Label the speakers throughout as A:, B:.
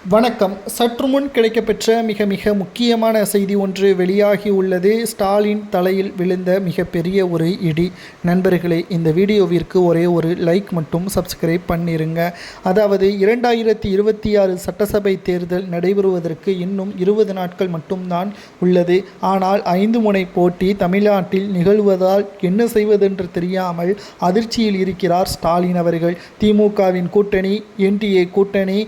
A: வணக்கம். சற்று முன் கிடைக்கப்பெற்ற மிக முக்கியமான செய்தி ஒன்று வெளியாகி உள்ளது. ஸ்டாலின் தலையில் விழுந்த மிகப்பெரிய ஒரு இடி. நண்பர்களே, இந்த வீடியோவிற்கு ஒரே ஒரு லைக் மட்டும் சப்ஸ்கிரைப் பண்ணிருங்க. அதாவது 2026 சட்டசபை தேர்தல் நடைபெறுவதற்கு இன்னும் 20 நாட்கள் மட்டும்தான் உள்ளது. ஆனால் 5 முனை போட்டி தமிழ்நாட்டில் நிகழ்வதால் என்ன செய்வதென்று தெரியாமல் அதிர்ச்சியில் இருக்கிறார் ஸ்டாலின் அவர்கள். திமுகவின் கூட்டணி, என்டிஏ கூட்டணி,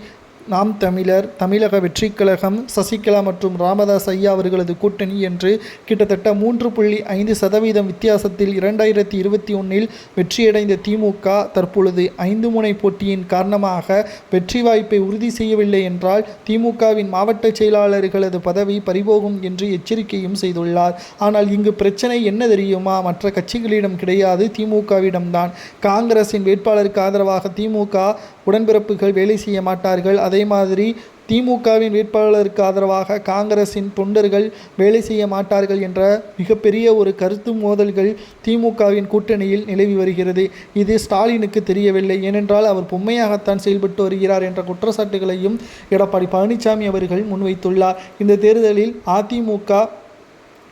A: நாம் தமிழர், தமிழக வெற்றிக் கழகம், சசிகலா மற்றும் ராமதாஸ் ஐயா அவர்களது கூட்டணி என்று கிட்டத்தட்ட 3.5% வித்தியாசத்தில் 2021 வெற்றியடைந்த திமுக தற்பொழுது 5 முனை போட்டியின் காரணமாக வெற்றி வாய்ப்பை உறுதி செய்யவில்லை என்றால் திமுகவின் மாவட்ட செயலாளர்களது பதவி பறிபோகும் என்று எச்சரிக்கையும் செய்துள்ளார். ஆனால் இங்கு பிரச்சனை என்ன தெரியுமா? மற்ற கட்சிகளிடம் கிடையாது, திமுகவிடம்தான். காங்கிரசின் வேட்பாளருக்கு ஆதரவாக திமுக உடன்பிறப்புகள் வேலை செய்ய மாட்டார்கள். அதே மாதிரி திமுகவின் வேட்பாளருக்கு ஆதரவாக காங்கிரசின் தொண்டர்கள் வேலை செய்ய மாட்டார்கள் என்ற மிகப்பெரிய ஒரு கருத்து மோதல்கள் திமுகவின் கூட்டணியில் நிலவி வருகிறது. இது ஸ்டாலினுக்கு தெரியவில்லை. ஏனென்றால் அவர் பொம்மையாகத்தான் செயல்பட்டு வருகிறார் என்ற குற்றச்சாட்டுகளையும் எடப்பாடி பழனிசாமி அவர்கள் முன்வைத்துள்ளார். இந்த தேர்தலில் அதிமுக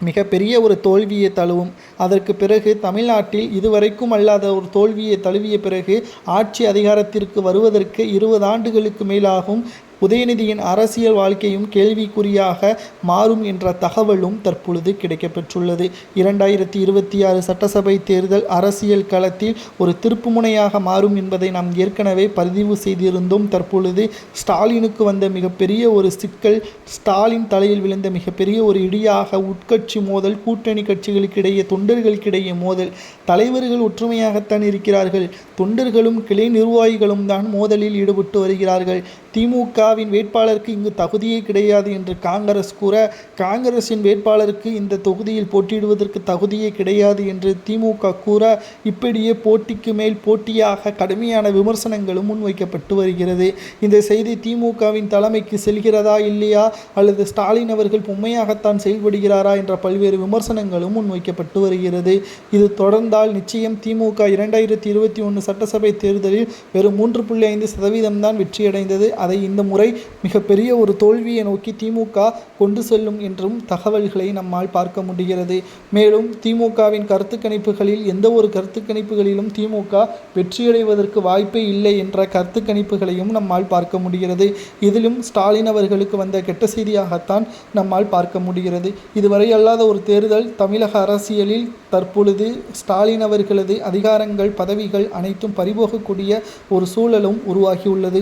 A: மிகப்பெரிய ஒரு தோல்வியை தழுவும். அதற்கு பிறகு தமிழ்நாட்டில் இதுவரைக்கும் அல்லாத ஒரு தோல்வியை தழுவிய பிறகு ஆட்சி அதிகாரத்திற்கு வருவதற்கு 20 ஆண்டுகளுக்கு மேலாகும். உதயநிதியின் அரசியல் வாழ்க்கையும் கேள்விக்குறியாக மாறும் என்ற தகவலும் தற்பொழுது கிடைக்கப்பெற்றுள்ளது. 2026 சட்டசபை தேர்தல் அரசியல் களத்தில் ஒரு திருப்புமுனையாக மாறும் என்பதை நாம் ஏற்கனவே பதிவு செய்திருந்தோம். தற்பொழுது ஸ்டாலினுக்கு வந்த மிகப்பெரிய ஒரு சிக்கல், ஸ்டாலின் தலையில் விழுந்த மிகப்பெரிய ஒரு இடியாக உட்கட்சி மோதல், கூட்டணி கட்சிகளுக்கிடையே, தொண்டர்களுக்கிடையே மோதல். தலைவர்கள் ஒற்றுமையாகத்தான் இருக்கிறார்கள், தொண்டர்களும் கிளை நிர்வாகிகளும் தான் மோதலில் ஈடுபட்டு வருகிறார்கள். திமுகவின் வேட்பாளருக்கு இங்கு தகுதியே கிடையாது என்று காங்கிரஸ் கூற, காங்கிரசின் வேட்பாளருக்கு இந்த தொகுதியில் போட்டியிடுவதற்கு தகுதியே கிடையாது என்று திமுக கூற, இப்படியே போட்டிக்கு மேல் போட்டியாக கடுமையான விமர்சனங்களும் முன்வைக்கப்பட்டு வருகிறது. இந்த செய்தி திமுகவின் தலைமைக்கு செல்கிறதா இல்லையா, அல்லது ஸ்டாலின் அவர்கள் பொம்மையாகத்தான் செயல்படுகிறாரா என்ற பல்வேறு விமர்சனங்களும் முன்வைக்கப்பட்டு வருகிறது. இது தொடர்ந்தால் நிச்சயம் திமுக 2021 சட்டசபை தேர்தலில் வெறும் 3.5% தான் வெற்றியடைந்தது. அதை இந்த முறை மிகப்பெரிய ஒரு தோல்வியை நோக்கி திமுக கொண்டு செல்லும் என்றும் தகவல்களை நம்மால் பார்க்க முடிகிறது. மேலும் திமுகவின் கருத்து கணிப்புகளில் எந்த ஒரு கருத்து கணிப்புகளிலும் திமுக வெற்றியடைவதற்கு வாய்ப்பே இல்லை என்ற கருத்து கணிப்புகளையும் நம்மால் பார்க்க முடிகிறது. இதிலும் ஸ்டாலின் அவர்களுக்கு வந்த கெட்ட செய்தியாகத்தான் நம்மால் பார்க்க முடிகிறது. இதுவரை அல்லாத ஒரு தேர்தல் தமிழக அரசியலில் தற்பொழுது ஸ்டாலின் அவர்களது அதிகாரங்கள், பதவிகள் அனைத்தும் பறிபோகக்கூடிய ஒரு சூழலும் உருவாகியுள்ளது.